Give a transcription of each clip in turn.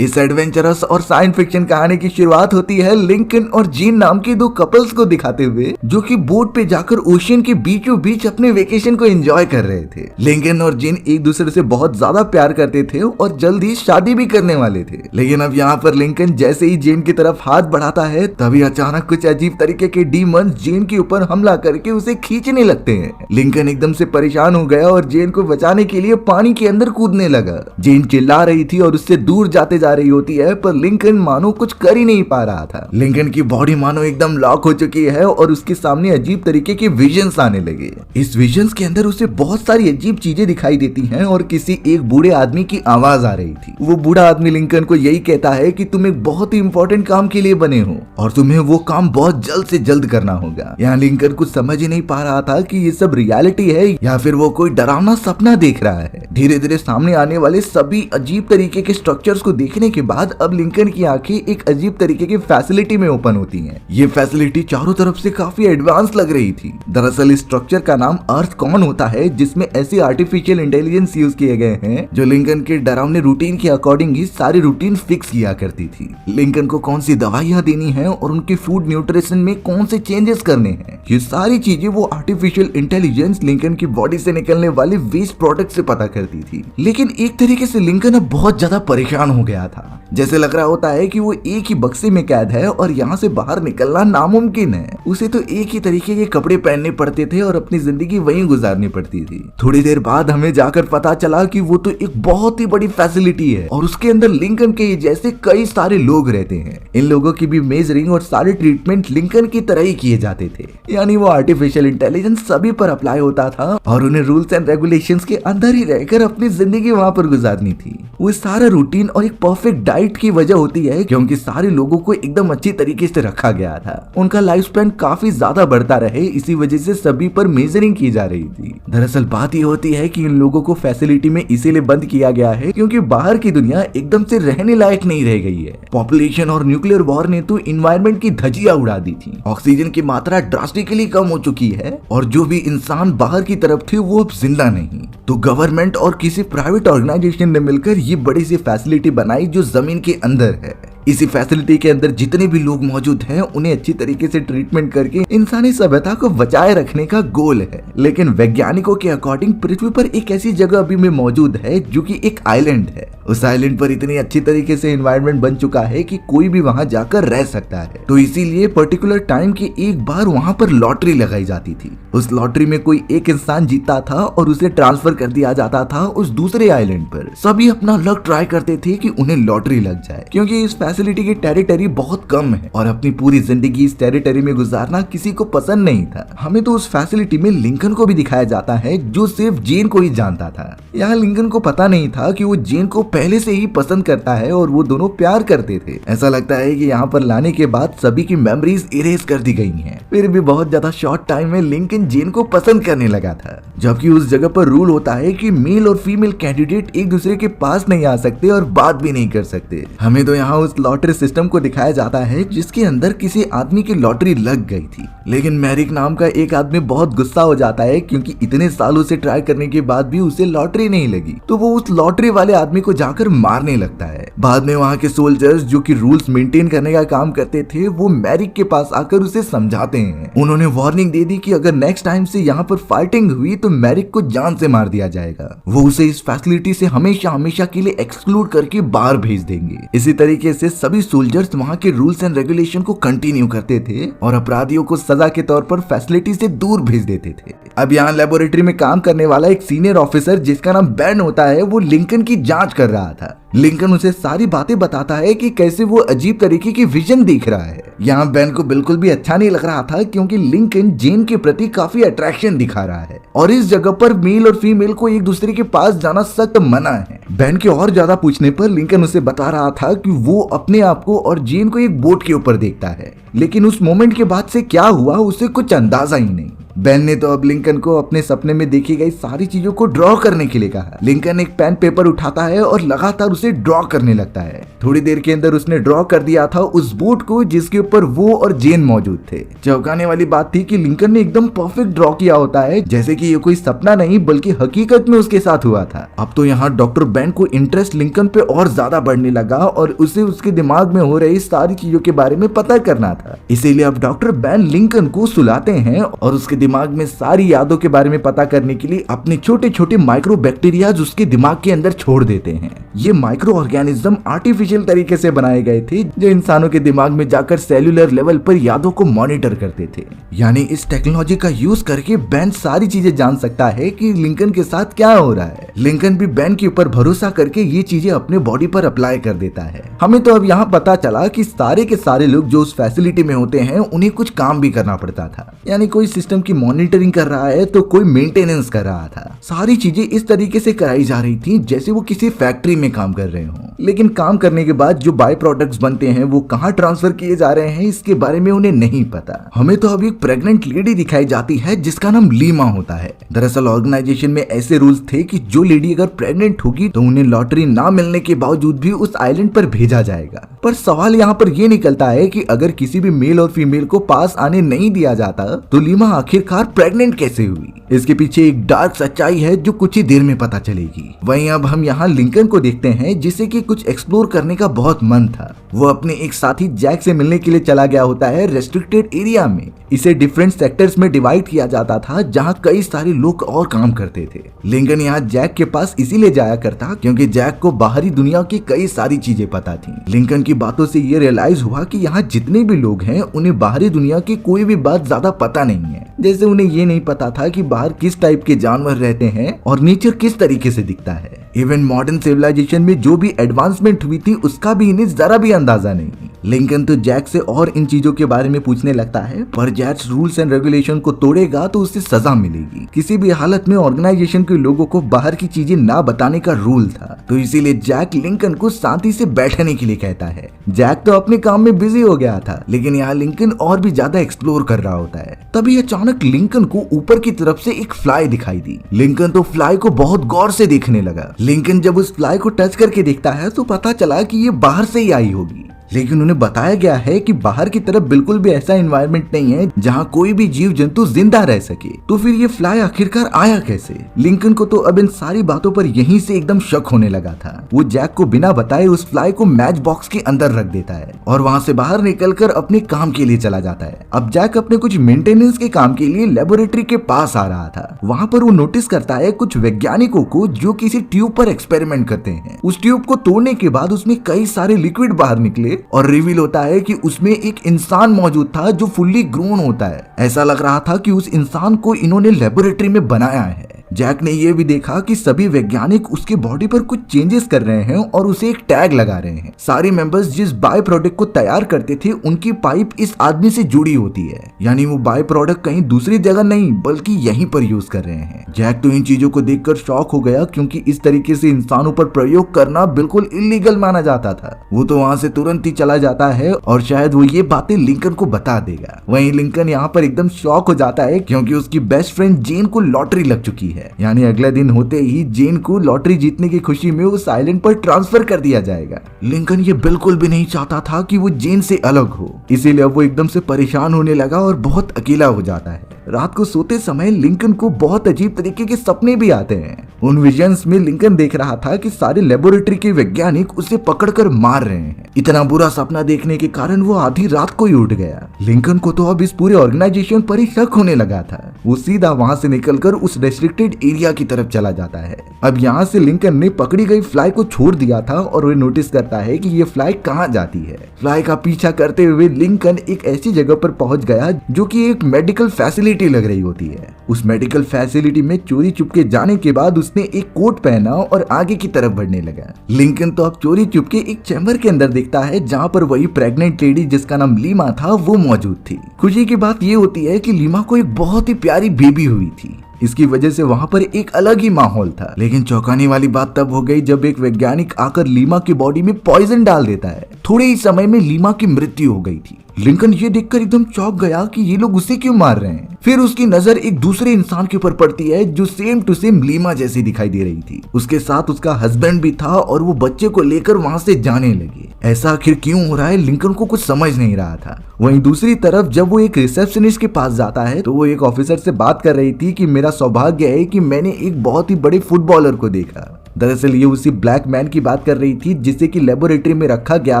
इस एडवेंचरस और science fiction कहानी की शुरुआत होती है लिंकन और जीन नाम के दो कपल्स को दिखाते हुए, जो कि बोट पे जाकर ओशियन के बीचों बीच अपने वेकेशन को एंजॉय कर रहे थे। लिंकन और जीन एक दूसरे से बहुत ज्यादा प्यार करते थे और जल्द ही शादी भी करने वाले थे। लेकिन अब यहाँ पर लिंकन जैसे ही जीन की तरफ हाथ बढ़ाता है, तभी अचानक कुछ अजीब तरीके के डीमन जीन के ऊपर हमला करके उसे खींचने लगते हैं। लिंकन एकदम से परेशान हो गया और जेन को बचाने के लिए पानी के अंदर कूदने लगा। जेन चिल्ला रही थी और उससे दूर जाते जा रही होती है, पर लिंकन मानो कुछ कर ही नहीं पा रहा था। लिंकन की बॉडी मानो एकदम लॉक हो चुकी है और उसके सामने अजीब तरीके के विजन्स आने लगे। इस विजन्स के अंदर उसे बहुत सारी अजीब चीजें दिखाई देती हैं और किसी एक बूढ़े आदमी की आवाज आ रही थी। वो बूढ़ा आदमी लिंकन को यही कहता है कि तुम एक बहुत ही इंपॉर्टेंट काम के लिए बने हो और तुम्हें वो काम बहुत जल्द से जल्द करना होगा। यहाँ लिंकन कुछ समझ ही नहीं पा रहा था कि ये सब रियलिटी है या फिर वो कोई डरावना सपना देख रहा है। धीरे धीरे सामने आने वाले सभी अजीब तरीके के स्ट्रक्चर्स को देखने के बाद अब लिंकन की आंखें एक अजीब तरीके की फैसिलिटी में ओपन होती हैं। ये फैसिलिटी चारों तरफ से काफी एडवांस लग रही थी। दरअसल इस स्ट्रक्चर का नाम अर्थ कॉन होता है, जिसमें ऐसे आर्टिफिशियल इंटेलिजेंस यूज किए गए हैं जो लिंकन के डरावने रूटीन के अकॉर्डिंग ही सारी रूटीन फिक्स किया करती थी। लिंकन को कौन सी दवाइयां देनी है और उनके फूड न्यूट्रिशन में कौन से चेंजेस करने हैं, ये सारी चीजें वो आर्टिफिशियल इंटेलिजेंस लिंकन की बॉडी से निकलने वाले वेस्ट प्रोडक्ट से पता करती थी। लेकिन एक तरीके से लिंकन अब बहुत ज्यादा परेशान हो गया था। जैसे लग रहा होता है कि वो एक ही बक्से में कैद है और यहाँ से बाहर निकलना नामुमकिन है। उसे तो एक ही तरीके के कपड़े पहनने पड़ते थे और अपनी जिंदगी वहीं गुजारनी पड़ती थी। थोड़ी देर बाद हमें जाकर पता चला कि वो तो एक बहुत ही बड़ी फैसिलिटी है और उसके अंदर लिंकन के जैसे कई सारे लोग रहते हैं। इन लोगों की भी मेजरिंग और सारे ट्रीटमेंट लिंकन की तरह ही किए जाते थे। यानी वो आर्टिफिशियल इंटेलिजेंस सभी पर अप्लाई होता था और उन्हें रूल्स एंड रेगुलेशंस के अंदर ही रहकर अपनी जिंदगी वहां पर गुजारनी थी। वो सारा रूटीन और एक परफेक्ट डाइट की वजह होती है, क्योंकि सारे लोगों को एकदम अच्छी तरीके से रखा गया था। उनका लाइफ स्पैन काफी ज्यादा बढ़ता रहे, इसी वजह से सभी पर मेजरिंग की जा रही थी। दरअसल बात ये होती है कि इन लोगों को फैसिलिटी में इसीलिए बंद किया गया है क्योंकि बाहर की दुनिया एकदम से रहने लायक नहीं रह गई है। पॉपुलेशन और न्यूक्लियर वॉर ने तो इन्वायरमेंट की धज्जियां उड़ा दी थी। ऑक्सीजन की मात्रा ड्रास्टिकली कम हो चुकी है और जो भी इंसान बाहर की तरफ थे वो अब जिंदा नहीं। तो गवर्नमेंट और किसी प्राइवेट ऑर्गेनाइजेशन ने मिलकर ये बड़ी सी फैसिलिटी बनाई जो जमीन के अंदर है। इसी फैसिलिटी के अंदर जितने भी लोग मौजूद हैं उन्हें अच्छी तरीके से ट्रीटमेंट करके इंसानी सभ्यता को बचाए रखने का गोल है। लेकिन वैज्ञानिकों के अकॉर्डिंग पृथ्वी पर एक ऐसी जगह अभी में मौजूद है जो कि एक आइलैंड है। उस आइलैंड पर इतनी अच्छी तरीके से एनवायरनमेंट बन चुका है कि कोई भी वहां जाकर रह सकता है। तो इसीलिए पर्टिकुलर टाइम की एक बार वहां पर लॉटरी लगाई जाती थी। उस लॉटरी में कोई एक इंसान जीतता था और उसे ट्रांसफर कर दिया जाता था उस दूसरे आइलैंड पर। सभी अपना लक ट्राई करते थे कि उन्हें लॉटरी लग जाए, क्योंकि इस फैसिलिटी की टेरिटरी बहुत कम है और अपनी पूरी जिंदगी इस टेरिटरी में गुजारना किसी को पसंद नहीं था। हमें तो उस फैसिलिटी में लिंकन को भी दिखाया जाता है जो सिर्फ जेन को ही जानता था। यहाँ लिंकन को पता नहीं था कि वो जेन को पहले से ही पसंद करता है और वो दोनों प्यार करते थे। ऐसा लगता है कि यहाँ पर लाने के बाद सभी की मेमोरीज इरेज कर दी गई हैं। फिर भी बहुत ज्यादा शॉर्ट टाइम में लिंकन जेन को पसंद करने लगा था, जबकि उस जगह पर रूल होता है कि मेल और फीमेल कैंडिडेट एक दूसरे के पास नहीं आ सकते और बात भी नहीं कर सकते। हमें तो यहाँ उस लॉटरी सिस्टम को दिखाया जाता है जिसके अंदर किसी आदमी की लॉटरी लग गई थी। लेकिन मैरिक नाम का एक आदमी बहुत गुस्सा हो जाता है क्योंकि इतने सालों से ट्राई करने के बाद भी उसे लॉटरी नहीं लगी, तो वो उस लॉटरी वाले आदमी को जाकर मारने लगता है। बाद में वहाँ के सोल्जर्स जो कि रूल्स मेंटेन करने का काम करते थे वो मैरिक के पास आकर उसे समझाते हैं। उन्होंने वार्निंग दे दी कि अगर नेक्स्ट टाइम से यहाँ पर फाइटिंग हुई तो मैरिक को जान से मार दिया जाएगा। वो उसे इस फैसिलिटी से हमेशा हमेशा के लिए एक्सक्लूड करके बाहर भेज देंगे। इसी तरीके से सभी सोल्जर्स वहाँ के रूल्स एंड रेगुलेशन को कंटिन्यू करते थे और अपराधियों को सजा के तौर पर फैसिलिटी से दूर भेज देते थे। अब यहाँ लेबोरेटरी में काम करने वाला एक सीनियर ऑफिसर जिसका नाम बैन होता है, वो लिंकन की जांच कर रहा था। लिंकन उसे सारी बातें बताता है कि कैसे वो अजीब तरीके की विजन देख रहा है। यहाँ बैन को बिल्कुल भी अच्छा नहीं लग रहा था क्योंकि लिंकन जेन के प्रति काफी अट्रैक्शन दिखा रहा है और इस जगह पर मेल और फीमेल को एक दूसरे के पास जाना सख्त मना है। बैन के और ज्यादा पूछने पर लिंकन उसे बता रहा था कि वो अपने आप को और जेन को एक बोट के ऊपर देखता है, लेकिन उस मोमेंट के बाद से क्या हुआ उसे कुछ अंदाजा ही नहीं। बेन ने तो अब लिंकन को अपने सपने में देखी गई सारी चीजों को ड्रॉ करने के लिए कहा। लिंकन एक पेन पेपर उठाता है और लगातार उसे ड्रॉ करने लगता है। थोड़ी देर के अंदर उसने ड्रॉ कर दिया था उस बोट को जिसके ऊपर वो और जेन मौजूद थे। चौंकाने वाली बात थी कि लिंकन ने एकदम परफेक्ट ड्रॉ किया होता है, जैसे कि ये कोई सपना नहीं बल्कि हकीकत में उसके साथ हुआ था। अब तो यहाँ डॉक्टर बेन को इंटरेस्ट लिंकन पे और ज्यादा बढ़ने लगा और उसे उसके दिमाग में हो रही सारी चीजों के बारे में पता करना था। इसीलिए अब डॉक्टर बेन लिंकन को सुलाते हैं और उसके दिमाग में सारी यादों के बारे में पता करने के लिए अपने छोटे छोटे माइक्रो बैक्टीरिया उसके दिमाग के अंदर छोड़ देते हैं। ये माइक्रो ऑर्गेनिज्म आर्टिफिशियल तरीके से बनाए गए थे जो इंसानों के दिमाग में जाकर सेल्यूलर लेवल पर यादों को मॉनिटर करते थे। यानी इस टेक्नोलॉजी का यूज करके बेन सारी चीजें जान सकता है कि लिंकन के साथ क्या हो रहा है। लिंकन भी बेन के ऊपर भरोसा करके ये चीजें अपने बॉडी पर अप्लाई कर देता है। हमें तो अब यहाँ पता चला कि सारे के सारे लोग जो उस फैसिलिटी में होते हैं उन्हें कुछ काम भी करना पड़ता था। यानी कोई सिस्टम की मॉनिटरिंग कर रहा है तो कोई मेंटेनेंस कर रहा था। सारी चीजें इस तरीके से कराई जा रही थी जैसे वो किसी फैक्ट्री में काम कर रहे हों। लेकिन काम करने के बाद जो बाय प्रोडक्ट्स बनते हैं वो कहाँ ट्रांसफर किए जा रहे हैं इसके बारे में उन्हें नहीं पता। हमें तो अभी एक प्रेग्नेंट लेडी दिखाई जाती है जिसका नाम लीमा होता है। दरअसल ऑर्गेनाइजेशन में ऐसे रूल्स थे कि जो लेडी अगर प्रेग्नेंट होगी तो उन्हें लॉटरी ना मिलने के बावजूद भी उस आइलैंड पर भेजा जाएगा। पर सवाल यहाँ पर ये निकलता है कि अगर किसी भी मेल और फीमेल को पास आने नहीं दिया जाता तो लीमा आखिरकार प्रेग्नेंट कैसे हुई। इसके पीछे एक डार्क सच्चाई है जो कुछ ही देर में पता चलेगी। वहीं अब हम यहाँ लिंकन को देखते हैं जिसे कि कुछ एक्सप्लोर करने का बहुत मन था। वो अपने एक साथी जैक से मिलने के लिए चला गया होता है रेस्ट्रिक्टेड एरिया में। इसे डिफरेंट सेक्टर्स में डिवाइड किया जाता था जहाँ कई सारे लोग और काम करते थे। लिंकन यहाँ जैक के पास इसीलिए जाया करता क्योंकि जैक को बाहरी दुनिया की कई सारी चीजें पता थी। लिंकन की बातों से ये रियलाइज हुआ कि यहाँ जितने भी लोग हैं उन्हें बाहरी दुनिया की कोई भी बात ज्यादा पता नहीं है। जैसे उन्हें ये नहीं पता था कि बाहर किस टाइप के जानवर रहते हैं और नेचर किस तरीके से दिखता है। इवन मॉडर्न सिविलाइजेशन में जो भी एडवांसमेंट हुई थी उसका भी इन्हें जरा भी अंदाजा नहीं। लिंकन तो जैक से और इन चीजों के बारे में पूछने लगता है, पर जैक रूल्स एंड रेगुलेशन को तोड़ेगा तो उसे सजा मिलेगी। किसी भी हालत में ऑर्गेनाइजेशन के लोगों को बाहर की चीजें ना बताने का रूल था, तो इसीलिए जैक लिंकन को शांति से बैठने के लिए कहता है। जैक तो अपने काम में बिजी हो गया था, लेकिन यहाँ लिंकन और भी ज्यादा एक्सप्लोर कर रहा होता है। तभी अचानक लिंकन को ऊपर की तरफ से एक फ्लाई दिखाई दी। लिंकन तो फ्लाई को बहुत गौर से देखने लगा। लिंकन जब उस फ्लाई को टच करके देखता है तो पता चला कि ये बाहर से ही आई होगी, लेकिन उन्हें बताया गया है कि बाहर की तरफ बिल्कुल भी ऐसा एनवायरनमेंट नहीं है जहां कोई भी जीव जंतु जिंदा रह सके। तो फिर ये फ्लाई आखिरकार आया कैसे? लिंकन को तो अब इन सारी बातों पर यहीं से एकदम शक होने लगा था। वो जैक को बिना बताए उस फ्लाई को मैच बॉक्स के अंदर रख देता है और वहां से बाहर निकलकर अपने काम के लिए चला जाता है। अब जैक अपने कुछ मेंटेनेंस के काम के लिए लेबोरेटरी के पास आ रहा था। वहां पर वो नोटिस करता है कुछ वैज्ञानिकों को जो किसी ट्यूब पर एक्सपेरिमेंट करते हैं। उस ट्यूब को तोड़ने के बाद उसमें कई सारे लिक्विड बाहर निकले और रिवील होता है कि उसमें एक इंसान मौजूद था जो फुल्ली ग्रोन होता है। ऐसा लग रहा था कि उस इंसान को इन्होंने लेबोरेटरी में बनाया है। जैक ने यह भी देखा कि सभी वैज्ञानिक उसके बॉडी पर कुछ चेंजेस कर रहे हैं और उसे एक टैग लगा रहे हैं। सारे मेंबर्स जिस बाय प्रोडक्ट को तैयार करते थे उनकी पाइप इस आदमी से जुड़ी होती है, यानी वो बाय प्रोडक्ट कहीं दूसरी जगह नहीं बल्कि यहीं पर यूज कर रहे हैं। जैक तो इन चीजों को देखकर शॉक हो गया क्योंकि इस तरीके से इंसानों पर प्रयोग करना बिल्कुल इलीगल माना जाता था। वो तो वहां से तुरंत ही चला जाता है और शायद वो ये बातें लिंकन को बता देगा। वहीं लिंकन यहाँ पर एकदम शॉक हो जाता है क्योंकि उसकी बेस्ट फ्रेंड जेन को लॉटरी लग चुकी है। यानी अगले दिन होते ही जेन को लॉटरी जीतने की खुशी में उस आइलैंड पर ट्रांसफर कर दिया जाएगा। लिंकन ये बिल्कुल भी नहीं चाहता था कि वो जेन से अलग हो, इसीलिए वो एकदम से परेशान होने लगा और बहुत अकेला हो जाता है। रात को सोते समय लिंकन को बहुत अजीब तरीके के सपने भी आते हैं। उन विजन्स में लिंकन देख रहा था कि सारे लेबोरेटरी के वैज्ञानिक उसे पकड़कर मार रहे हैं। इतना बुरा सपना देखने के कारण वो आधी रात को ही उठ गया। लिंकन को तो अब इस पूरे ऑर्गेनाइजेशन पर ही शक होने लगा था। वो सीधा वहां से निकलकर उस रेस्ट्रिक्टेड एरिया की तरफ चला जाता है। अब यहाँ से लिंकन ने पकड़ी गई फ्लाई को छोड़ दिया था और वो नोटिस करता है कि ये फ्लाई कहाँ जाती है। फ्लाई का पीछा करते हुए लिंकन एक ऐसी जगह पर पहुंच गया जो कि एक मेडिकल फैसिलिटी लग रही होती है। उस मेडिकल फैसिलिटी में चोरी चुपके जाने के बाद उसने एक कोट पहना और आगे की तरफ बढ़ने लगा। लिंकन तो अब चोरी चुपके एक चैम्बर के अंदर देखता है जहाँ पर वही प्रेग्नेंट लेडी जिसका नाम लीमा था वो मौजूद थी। खुशी की बात ये होती है कि लीमा को एक बहुत ही प्यारी बेबी हुई थी। इसकी वजह से वहां पर एक अलग ही माहौल था। लेकिन चौंकाने वाली बात तब हो गई जब एक वैज्ञानिक आकर लीमा की बॉडी में पॉइजन डाल देता है। थोड़े ही समय में लीमा की मृत्यु हो गई थी। लिंकन ये देखकर एकदम चौंक गया कि ये लोग उसे क्यों मार रहे हैं। फिर उसकी नजर एक दूसरे इंसान के ऊपर पड़ती है जो सेम टू सेम लीमा जैसी दिखाई दे रही थी। उसके साथ उसका हस्बैंड भी था और वो बच्चे को लेकर वहां से जाने लगे। ऐसा आखिर क्यों हो रहा है, लिंकन को कुछ समझ नहीं रहा था। वहीं दूसरी तरफ जब वो एक रिसेप्शनिस्ट के पास जाता है तो वो एक ऑफिसर से बात कर रही थी कि मेरा सौभाग्य है कि मैंने एक बहुत ही बड़े फुटबॉलर को देखा। दरअसल ये उसी ब्लैक मैन की बात कर रही थी जिसे कि लेबोरेटरी में रखा गया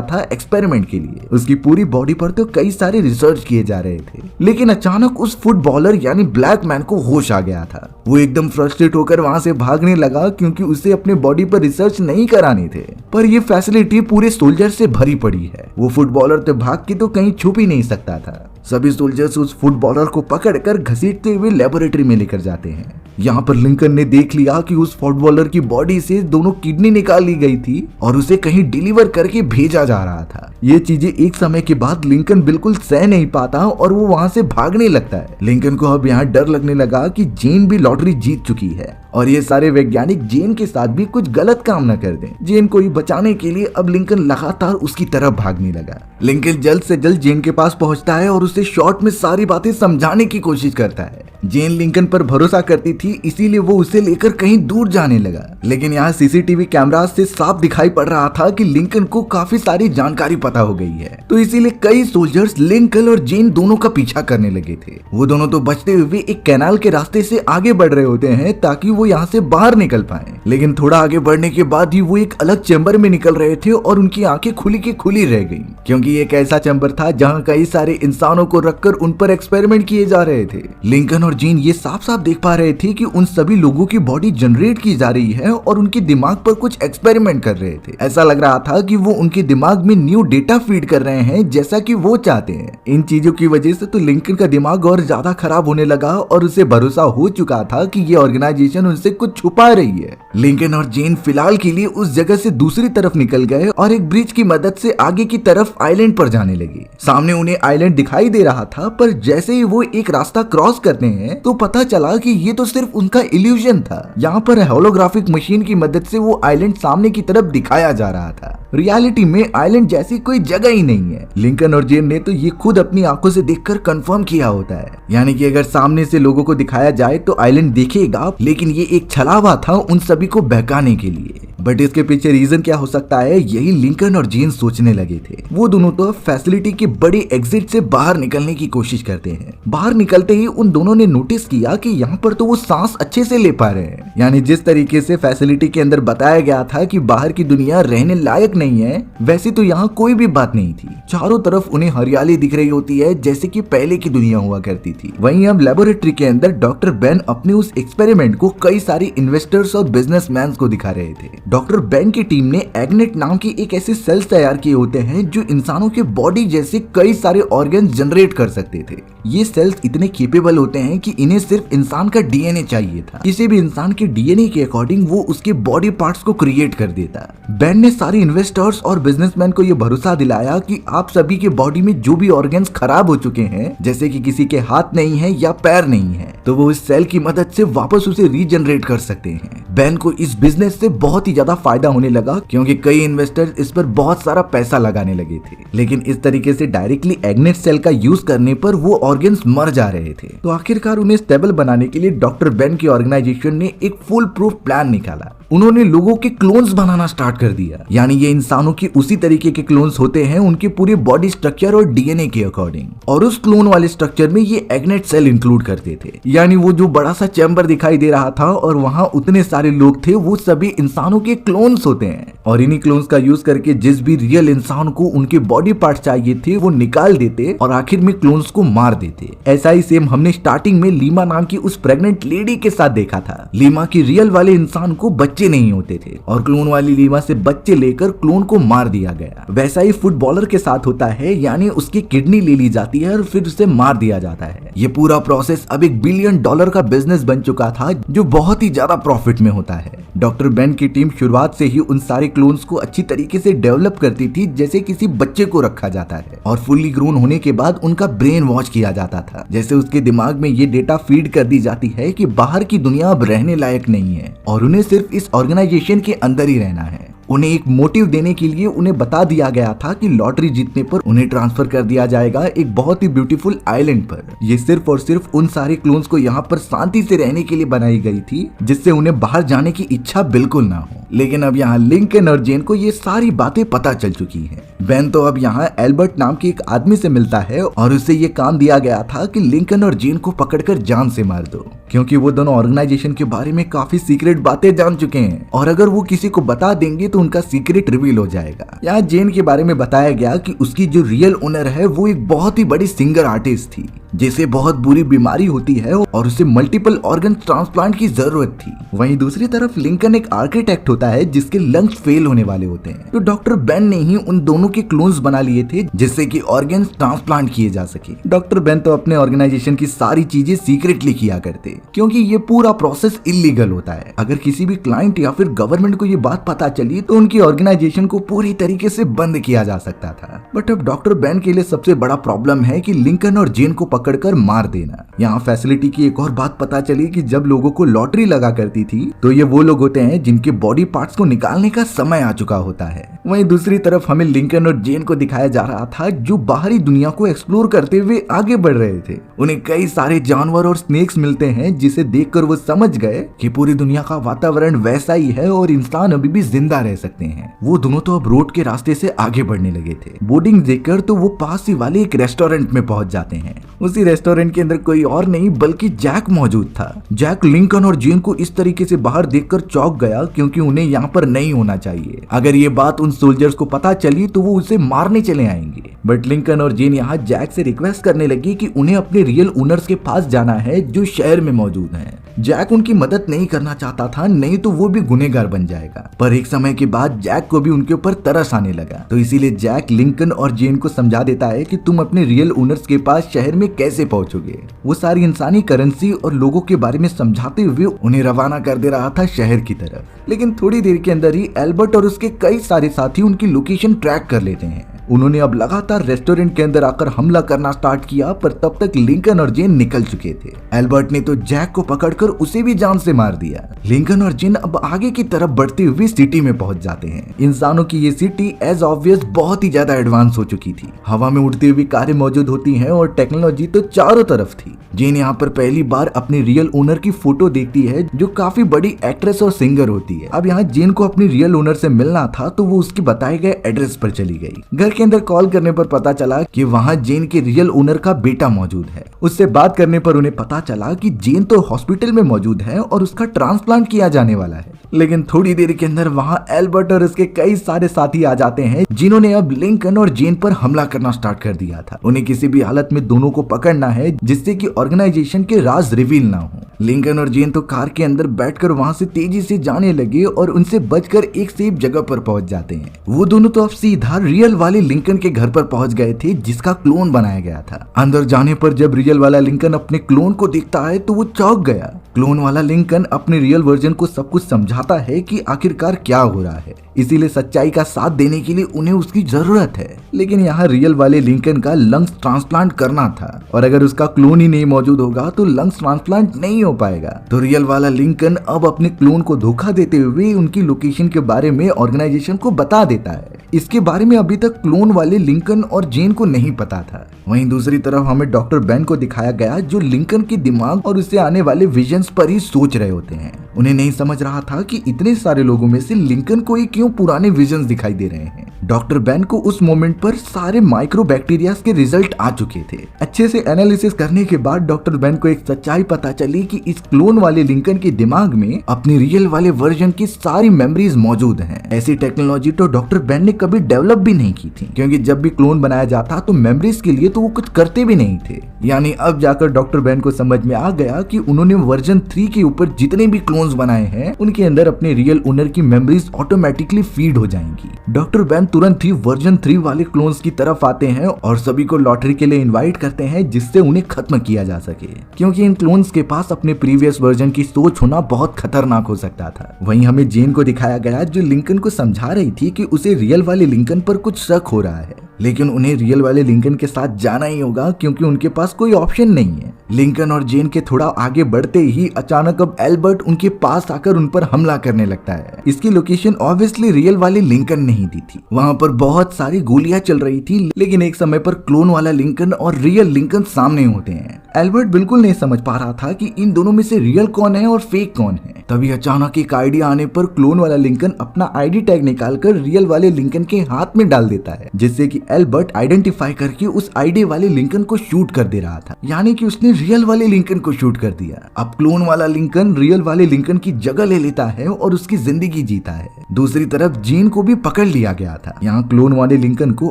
था एक्सपेरिमेंट के लिए। उसकी पूरी बॉडी पर तो कई सारे रिसर्च किए जा रहे थे, लेकिन अचानक उस फुटबॉलर यानी ब्लैक मैन को होश आ गया था। वो एकदम फ्रस्ट्रेट होकर वहां से भागने लगा क्योंकि उसे अपने बॉडी पर रिसर्च नहीं कराने थे, पर ये फैसिलिटी पूरे सोल्जर से भरी पड़ी है। वो फुटबॉलर तो भाग के तो कहीं छुप ही नहीं सकता था। सभी सोल्जर्स उस फुटबॉलर को पकड़कर घसीटते हुए लेबोरेटरी में लेकर जाते हैं। यहाँ पर लिंकन ने देख लिया कि उस फुटबॉलर की बॉडी से दोनों किडनी निकाल ली गई थी और उसे कहीं डिलीवर करके भेजा जा रहा था। ये चीजें एक समय के बाद लिंकन बिल्कुल सह नहीं पाता और वो वहां से भागने लगता है। लिंकन को अब यहाँ डर लगने लगा कि जेन भी लॉटरी जीत चुकी है और ये सारे वैज्ञानिक जेन के साथ भी कुछ गलत काम न कर दें। जेन को ही बचाने के लिए अब लिंकन लगातार उसकी तरफ भागने लगा। लिंकन जल्द से जल्द जेन के पास पहुंचता है और उसे शॉर्ट में सारी बातें समझाने की कोशिश करता है। जेन लिंकन पर भरोसा करती थी, इसीलिए वो उसे लेकर कहीं दूर जाने लगा। लेकिन यहाँ सीसीटीवी कैमरा से साफ दिखाई पड़ रहा था कि लिंकन को काफी सारी जानकारी पता हो गई है, तो इसीलिए कई सोल्जर्स लिंकन और जेन दोनों का पीछा करने लगे थे। वो दोनों तो बचते हुए एक कैनाल के रास्ते से आगे बढ़ रहे होते हैं ताकि वो यहाँ से बाहर निकल पाए। लेकिन थोड़ा आगे बढ़ने के बाद ही वो एक अलग चैम्बर में निकल रहे थे और उनकी आंखें खुली की खुली रह गई, क्योंकि एक ऐसा चैम्बर था जहाँ कई सारे इंसानों को रखकर उन पर एक्सपेरिमेंट किए जा रहे थे। लिंकन और जीन ये साफ साफ देख पा रहे थे कि उन सभी लोगों की बॉडी जनरेट की जा रही है और उनके दिमाग पर कुछ एक्सपेरिमेंट कर रहे थे। ऐसा लग रहा था कि वो उनके दिमाग में न्यू डेटा फीड कर रहे हैं जैसा कि वो चाहते हैं। इन चीजों की वजह से तो लिंकन का दिमाग और ज्यादा खराब होने लगा और उसे भरोसा हो चुका था कि ये ऑर्गेनाइजेशन उनसे कुछ छुपा रही है। लिंकन और जेन फिलहाल के लिए उस जगह से दूसरी तरफ निकल गए और एक ब्रिज की मदद से आगे की तरफ आइलैंड पर जाने लगे। सामने उन्हें आइलैंड दिखाई दे रहा था, पर जैसे ही वो एक रास्ता क्रॉस करते हैं तो पता चला कि ये तो सिर्फ उनका इल्यूजन था। यहाँ पर होलोग्राफिक मशीन की मदद से वो आइलैंड सामने की तरफ दिखाया जा रहा था। रियलिटी में आइलैंड जैसी कोई जगह ही नहीं है। लिंकन और जेन ने तो ये खुद अपनी आंखों से देखकर कंफर्म किया होता है, यानी कि अगर सामने से लोगों को दिखाया जाए तो आइलैंड दिखेगा, लेकिन ये एक छलावा था उन सभी को बहकाने के लिए। बट इसके पीछे रीजन क्या हो सकता है, यही लिंकन और जेन सोचने लगे थे। वो दोनों तो फैसिलिटी के बड़े एग्जिट से बाहर निकलने की कोशिश करते हैं। बाहर निकलते ही उन दोनों ने नोटिस किया कि यहाँ पर तो वो सांस अच्छे से ले पा रहे हैं, यानी जिस तरीके से फैसिलिटी के अंदर बताया गया था कि बाहर की दुनिया रहने लायक नहीं है, वैसे तो यहाँ कोई भी बात नहीं थी। चारों तरफ उन्हें हरियाली दिख रही होती है जैसे कि पहले की दुनिया हुआ करती थी। वहीं अब लेबोरेटरी के अंदर डॉक्टर बेन अपने उस एक्सपेरिमेंट को कई सारे इन्वेस्टर्स और बिजनेसमैन को दिखा रहे थे। डॉक्टर बेन की टीम ने एग्नेट नाम के एक ऐसे सेल्स तैयार किए होते हैं जो इंसानों के बॉडी जैसे कई सारे ऑर्गन जनरेट कर सकते थे। ये सेल्स इतने केपेबल होते हैं कि इन्हें सिर्फ इंसान का डीएनए चाहिए था। किसी भी इंसान के डीएनए के अकॉर्डिंग वो उसके बॉडी पार्ट्स को क्रिएट कर देता। बेन ने सारे इन्वेस्टर्स और बिजनेसमैन को ये भरोसा दिलाया कि आप सभी के बॉडी में जो भी ऑर्गन्स खराब हो चुके हैं, जैसे कि किसी के हाथ नहीं है या पैर नहीं है, तो वो इस सेल की मदद से वापस उसे रीजनरेट कर सकते हैं। बेन को इस बिजनेस से बहुत ही ज्यादा फायदा होने लगा क्योंकि कई इन्वेस्टर्स इस पर बहुत सारा पैसा लगाने लगे थे। लेकिन इस तरीके से डायरेक्टली एग्नेट सेल का यूज करने पर वो ऑर्गन्स मर जा रहे थे। तो आखिरकार उन्हें स्टेबल बनाने के लिए डॉक्टर बेन की ऑर्गेनाइजेशन ने एक फुल प्रूफ प्लान निकाला। उन्होंने लोगों के क्लोन्स बनाना स्टार्ट कर दिया, यानी ये इंसानों की उसी तरीके के क्लोन्स होते हैं उनके पूरे बॉडी स्ट्रक्चर और डीएनए के अकॉर्डिंग, और उस क्लोन वाले स्ट्रक्चर में ये एग्नेट सेल इंक्लूड करते थे। यानी वो जो बड़ा सा चैम्बर दिखाई दे रहा था और वहां उतने सारे लोग थे, वो सभी इंसानों के क्लोन्स होते हैं। और इन्हीं क्लोन्स का यूज करके जिस भी रियल इंसान को उनके बॉडी पार्ट चाहिए थे वो निकाल देते और आखिर में क्लोन्स को मार देते। ऐसा ही सेम हमने स्टार्टिंग में लीमा नाम की उस प्रेग्नेंट लेडी के साथ देखा था। लीमा की रियल वाले इंसान को बच्चे नहीं होते थे और क्लोन वाली लीमा से बच्चे लेकर क्लोन को मार दिया गया। वैसा ही फुटबॉलर के साथ होता है, यानी उसकी किडनी ले ली जाती है और फिर उसे मार दिया जाता है। ये पूरा प्रोसेस अब $1 बिलियन का बिजनेस बन चुका था जो बहुत ही ज्यादा प्रॉफिट में होता है। डॉक्टर बेन की टीम शुरुआत से ही उन सारे क्लोन्स को अच्छी तरीके से डेवलप करती थी जैसे किसी बच्चे को रखा जाता है, और फुल्ली ग्रोन होने के बाद उनका ब्रेन वॉश किया जाता था। जैसे उसके दिमाग में ये डेटा फीड कर दी जाती है कि बाहर की दुनिया अब रहने लायक नहीं है और उन्हें सिर्फ इस ऑर्गेनाइजेशन के अंदर ही रहना है। उन्हें एक मोटिव देने के लिए उन्हें बता दिया गया था कि लॉटरी जीतने पर उन्हें ट्रांसफर कर दिया जाएगा एक बहुत ही ब्यूटीफुल आइलैंड पर। ये सिर्फ और सिर्फ उन सारे क्लोन्स को यहाँ पर शांति से रहने के लिए बनाई गई थी, जिससे उन्हें बाहर जाने की इच्छा बिल्कुल ना हो। लेकिन अब यहाँ लिंकन और जेन को ये सारी बातें पता चल चुकी हैं। बेन तो अब यहाँ एल्बर्ट नाम के एक आदमी से मिलता है और उसे ये काम दिया गया था कि लिंकन और जेन को पकड़कर जान से मार दो, क्योंकि वो दोनों ऑर्गेनाइजेशन के बारे में काफी सीक्रेट बातें जान चुके हैं और अगर वो किसी को बता देंगे तो उनका सीक्रेट रिवील हो जाएगा। यहाँ जेन के बारे में बताया गया कि उसकी जो रियल ओनर है वो एक बहुत ही बड़ी सिंगर आर्टिस्ट थी, जिसे बहुत बुरी बीमारी होती है और उसे मल्टीपल ऑर्गन ट्रांसप्लांट की जरूरत थी। वहीं दूसरी तरफ लिंकन एक आर्किटेक्ट होता है जिसके लंग्स फेल होने वाले होते हैं, तो डॉक्टर बेन ने ही उन दोनों के क्लोन्स बना लिए थे जिससे कि ऑर्गन ट्रांसप्लांट किए जा सके। डॉक्टर बेन तो अपने ऑर्गेनाइजेशन की सारी चीजें सीक्रेटली किया करते, क्योंकि ये पूरा प्रोसेस इलीगल होता है। अगर किसी भी क्लाइंट या फिर गवर्नमेंट को ये बात पता चली तो उनकी ऑर्गेनाइजेशन को पूरी तरीके से बंद किया जा सकता था। बट अब डॉक्टर बेन के लिए सबसे बड़ा प्रॉब्लम है कि लिंकन और जेन को पकड़कर मार देना। यहाँ फैसिलिटी की एक और बात पता चली कि जब लोगों को लॉटरी लगा करती थी तो ये वो लोग होते हैं जिनके बॉडी पार्ट्स को निकालने का समय आ चुका होता है। वहीं दूसरी तरफ हमें लिंकन और जेन को दिखाया जा रहा था जो बाहरी दुनिया को एक्सप्लोर करते हुए आगे बढ़ रहे थे। उन्हें कई सारे जानवर और स्नेक्स मिलते हैं जिसे देखकर वो समझ गए कि पूरी दुनिया का वातावरण वैसा ही है और इंसान अभी भी जिंदा रह सकते हैं। वो दोनों तो अब रोड के रास्ते से आगे बढ़ने लगे थे। बोर्डिंग देखकर तो वो पास ही वाले एक रेस्टोरेंट में पहुंच जाते हैं। उसी रेस्टोरेंट के अंदर कोई और नहीं बल्कि जैक मौजूद था। जैक लिंकन और जेन को इस तरीके से बाहर देखकर चौंक गया क्योंकि उन्हें यहाँ पर नहीं होना चाहिए। अगर ये बात उन सोल्जर्स को पता चली तो वो उसे मारने चले आएंगे। बट लिंकन और जेन यहाँ जैक से रिक्वेस्ट करने लगी कि उन्हें अपने रियल ओनर्स के पास जाना है जो शहर में मौजूद हैं। जैक उनकी मदद नहीं करना चाहता था, नहीं तो वो भी गुनहगार बन जाएगा। पर एक समय के बाद जैक को भी उनके ऊपर तरस आने लगा, तो इसीलिए जैक लिंकन और जेन को समझा देता है कि तुम अपने रियल ओनर्स के पास शहर में कैसे पहुंचोगे। वो सारी इंसानी करेंसी और लोगों के बारे में समझाते हुए उन्हें रवाना कर दे रहा था शहर की तरफ। लेकिन थोड़ी देर के अंदर ही एल्बर्ट और उसके कई सारे साथी उनकी लोकेशन ट्रैक कर लेते हैं। उन्होंने अब लगातार रेस्टोरेंट के अंदर आकर हमला करना स्टार्ट किया, पर तब तक लिंकन और जेन निकल चुके थे। एल्बर्ट ने तो जैक को पकड़कर उसे भी जान से मार दिया। लिंकन और जेन अब आगे की तरफ बढ़ते हुए सिटी में पहुंच जाते हैं। इंसानों की ये सिटी एज ऑब्वियस बहुत ही ज्यादा एडवांस हो चुकी थी। हवा में उड़ती हुई कारें मौजूद होती हैं और टेक्नोलॉजी तो चारों तरफ थी। जेन यहाँ पर पहली बार अपने रियल ओनर की फोटो देखती है जो काफी बड़ी एक्ट्रेस और सिंगर होती है। अब यहाँ जेन को अपनी रियल ओनर से मिलना था तो वो उसके बताए गए एड्रेस पर चली गई। घर के अंदर कॉल करने पर पता चला कि वहाँ जेन के रियल ओनर का बेटा मौजूद है। उससे बात करने पर उन्हें पता चला कि जेन तो हॉस्पिटल में मौजूद है और उसका ट्रांसप्लांट किया जाने वाला है। लेकिन थोड़ी देर के अंदर वहाँ एल्बर्ट और उसके कई सारे साथी आ जाते हैं जिन्होंने अब लिंकन और जेन पर हमला करना स्टार्ट कर दिया था। उन्हें किसी भी हालत में दोनों को पकड़ना है जिससे कि ऑर्गेनाइजेशन के राज रिवील ना हो। लिंकन और जेन तो कार के अंदर बैठकर वहां से तेजी से जाने लगे और उनसे बचकर एक सेफ जगह पर पहुंच जाते हैं। वो दोनों तो अब सीधा रियल वाले लिंकन के घर पर पहुंच गए थे जिसका क्लोन बनाया गया था। अंदर जाने पर जब रियल वाला लिंकन अपने क्लोन को देखता है तो वो चौंक गया। क्लोन वाला लिंकन अपने रियल वर्जन को सब कुछ समझाता है कि आखिरकार क्या हो रहा है, इसीलिए सच्चाई का साथ देने के लिए उन्हें उसकी जरूरत है। लेकिन यहाँ रियल वाले लिंकन का लंग्स ट्रांसप्लांट करना था और अगर उसका क्लोन ही नहीं मौजूद होगा तो लंग्स ट्रांसप्लांट नहीं हो पाएगा। तो रियल वाला लिंकन अब अपने क्लोन को धोखा देते हुए उनकी लोकेशन के बारे में ऑर्गेनाइजेशन को बता देता है। इसके बारे में अभी तक क्लोन वाले लिंकन और जेन को नहीं पता था। वहीं दूसरी तरफ हमें डॉक्टर बेन को दिखाया गया जो लिंकन के दिमाग और उससे आने वाले विजन्स पर ही सोच रहे होते हैं। उन्हें नहीं समझ रहा था कि इतने सारे लोगों में से लिंकन को ही क्यों पुराने विजन्स दिखाई दे रहे हैं। डॉक्टर बेन को उस मोमेंट पर सारे माइक्रो बैक्टीरिया के रिजल्ट आ चुके थे। अच्छे से एनालिसिस करने के बाद डॉक्टर बेन को एक सच्चाई पता चली कि इस क्लोन वाले लिंकन के दिमाग में अपने रियल वाले वर्जन की सारी मेमोरीज मौजूद हैं। ऐसी टेक्नोलॉजी तो डॉक्टर बेन ने कभी डेवलप भी नहीं की थी, क्योंकि जब भी क्लोन बनाया जाता तो मेमोरीज के लिए तो वो कुछ करते भी नहीं थे। यानी अब जाकर डॉक्टर बेन को समझ में आ गया कि उन्होंने वर्जन 3 के ऊपर जितने भी क्लोन्स बनाए हैं उनके अंदर अपने रियल ओनर की मेमोरीज ऑटोमेटिकली फीड हो जाएंगी। डॉक्टर बेन तुरंत ही वर्जन 3 वाले क्लोन्स की तरफ आते हैं और सभी को लॉटरी के लिए इनवाइट करते हैं जिससे उन्हें खत्म किया जा सके, क्योंकि इन क्लोन्स के पास अपने प्रीवियस वर्जन की सोच होना बहुत खतरनाक हो सकता था। वहीं हमें जेन को दिखाया गया जो लिंकन को समझा रही थी कि उसे रियल वाले लिंकन पर कुछ शक हो रहा है। लेकिन उन्हें रियल वाले लिंकन के साथ जाना ही होगा क्योंकि उनके पास कोई ऑप्शन नहीं है। लिंकन और जेन के थोड़ा आगे बढ़ते ही अचानक अब एल्बर्ट उनके पास आकर उन पर हमला करने लगता है। इसकी लोकेशन ऑब्वियसली रियल वाले लिंकन नहीं दी थी। वहाँ पर बहुत सारी गोलियां चल रही थी, लेकिन एक समय पर क्लोन वाला लिंकन और रियल लिंकन सामने होते हैं। एल्बर्ट बिल्कुल नहीं समझ पा रहा था कि इन दोनों में से रियल कौन है और फेक कौन है। तभी अचानक एक आइडिया आने पर क्लोन वाला लिंकन अपना आईडी टैग निकालकर रियल वाले लिंकन के हाथ में डाल देता है, जिससे कि एल्बर्ट आइडेंटिफाई करके उस आईडी वाले लिंकन को शूट कर दे रहा था। यानी कि उसने रियल वाले लिंकन को शूट कर दिया। अब क्लोन वाला लिंकन रियल वाले लिंकन की जगह ले लेता है और उसकी जिंदगी जीता है। दूसरी तरफ जीन को भी पकड़ लिया गया था। यहाँ क्लोन वाले लिंकन को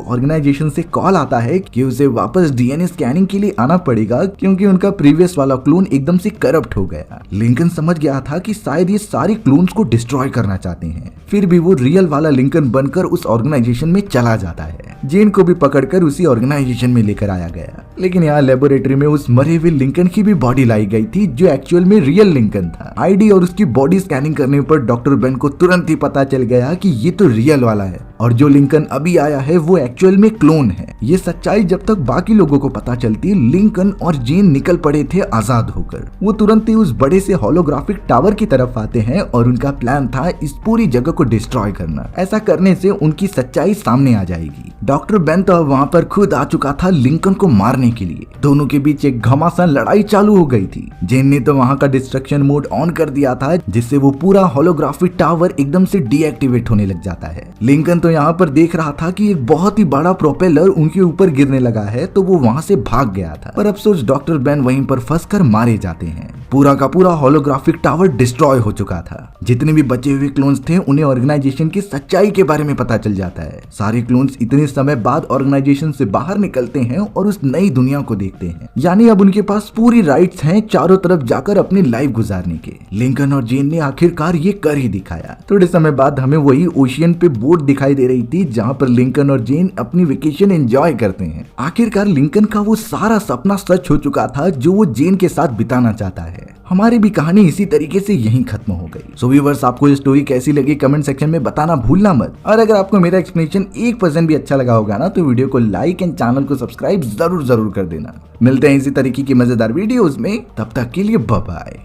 ऑर्गेनाइजेशन से कॉल आता है कि उसे वापस डीएनए स्कैनिंग के लिए आना पड़ेगा क्योंकि उनका प्रीवियस वाला क्लोन एकदम से करप्ट हो गया। लिंकन समझ गया था कि शायद ये सारे क्लोन्स को डिस्ट्रॉय करना चाहते हैं, फिर भी वो रियल वाला लिंकन बनकर उस ऑर्गेनाइजेशन में चला जाता है। जेन को भी पकड़कर उसी ऑर्गेनाइजेशन में लेकर आया गया, लेकिन यहाँ लेबोरेटरी में उस मरे हुए लिंकन की भी बॉडी लाई गई थी जो एक्चुअल में रियल लिंकन था। आईडी और उसकी बॉडी स्कैनिंग करने पर डॉक्टर बेन को तुरंत ही पता चल गया कि ये तो रियल वाला है और जो लिंकन अभी आया है वो एक्चुअल में क्लोन है। ये सच्चाई जब तक बाकी लोगों को पता चलती, लिंकन और जेन निकल पड़े थे आजाद होकर। वो तुरंत ही उस बड़े से होलोग्राफिक टावर की तरफ आते हैं और उनका प्लान था इस पूरी जगह को डिस्ट्रॉय करना। ऐसा करने से उनकी सच्चाई सामने आ जाएगी। डॉक्टर बेन तो वहाँ पर खुद आ चुका था लिंकन को मारने के लिए। दोनों के बीच एक घमासान लड़ाई चालू हो गई थी। जेन ने तो वहाँ का डिस्ट्रक्शन मोड ऑन कर दिया था, जिससे वो पूरा होलोग्राफिक टावर एकदम से डीएक्टिवेट होने लग जाता है। लिंकन तो यहाँ पर देख रहा था कि एक बहुत ही बड़ा प्रोपेलर उनके ऊपर गिरने लगा है, तो वो वहाँ से भाग गया था। पर अफसोस डॉक्टर बेन वहीं पर फंसकर मारे जाते हैं। पूरा का पूरा होलोग्राफिक टावर डिस्ट्रॉय हो चुका था। जितने भी बचे हुए क्लोन्स थे उन्हें ऑर्गेनाइजेशन की सच्चाई के बारे में पता चल जाता है। सारे क्लोन्स इतने समय बाद ऑर्गेनाइजेशन से बाहर निकलते हैं और उस नई दुनिया को देखते हैं। यानी अब उनके पास पूरी राइट्स हैं चारों तरफ जाकर अपनी लाइफ गुजारने के। लिंकन और जेन ने आखिरकार ये कर ही दिखाया। थोड़े समय बाद हमें वही ओशियन पे बोट दिखाई दे रही थी जहाँ पर लिंकन और जेन अपनी वेकेशन एंजॉय करते हैं। आखिरकार लिंकन का वो सारा सपना सच हो चुका था जो वो जेन के साथ बिताना चाहता है। हमारी भी कहानी इसी तरीके से यहीं खत्म हो गई। सो व्यूअर्स, आपको ये स्टोरी कैसी लगी कमेंट सेक्शन में बताना भूलना मत। और अगर आपको मेरा एक्सप्लेनेशन 1% भी अच्छा लगा होगा ना तो वीडियो को लाइक एंड चैनल को सब्सक्राइब जरूर कर देना। मिलते हैं इसी तरीके की मजेदार वीडियोस में, तब तक के लिए बाय बाय।